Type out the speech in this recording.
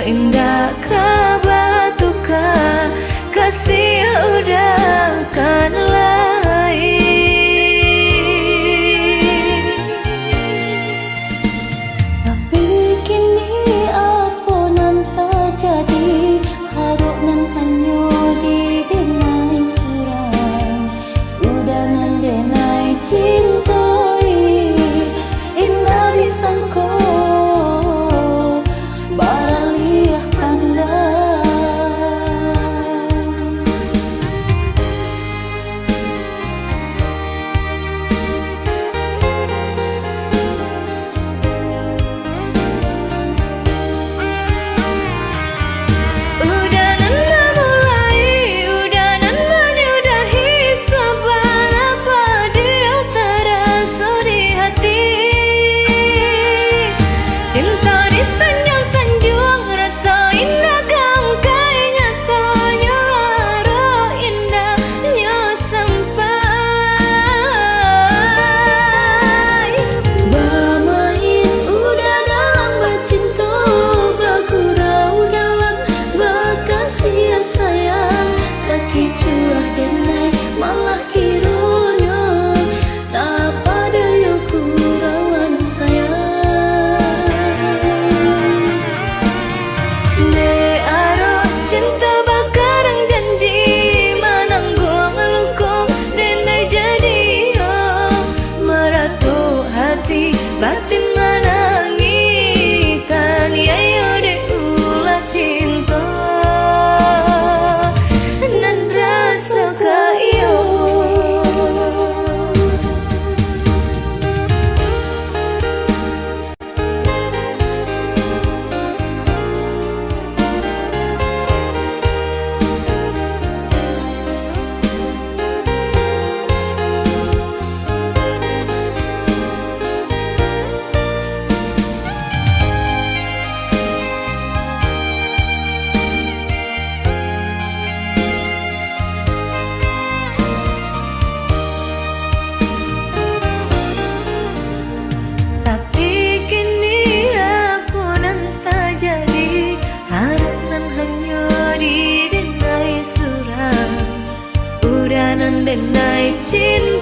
indah kabatuka kasih udah kan lain. Tapi kini apa nan terjadi, haruk nan hanyo di denai surang, udah nan denai cintai indah disangko baraliah pandang. Udah nanda mulai, udah nanda nyudahi sabar apa dia terasa di hati. Cinta disanjung-sanjung, rasa indah gangkai nyatanya arah indahnya sampai. Bermain udah dalam bercinta, bergurau dalam berkasih sayang, tak kicuah denai malah kironya tak pada yang kurawan sayang. De aro cinta bakarang janji menanggung lukung denai jadi meratu hati batin menangikan yayo de ulah cinta nan rasa kayo. Tapi kini aku nan tak jadi, harap nan hanya di denai surang, udah nan denai cinta.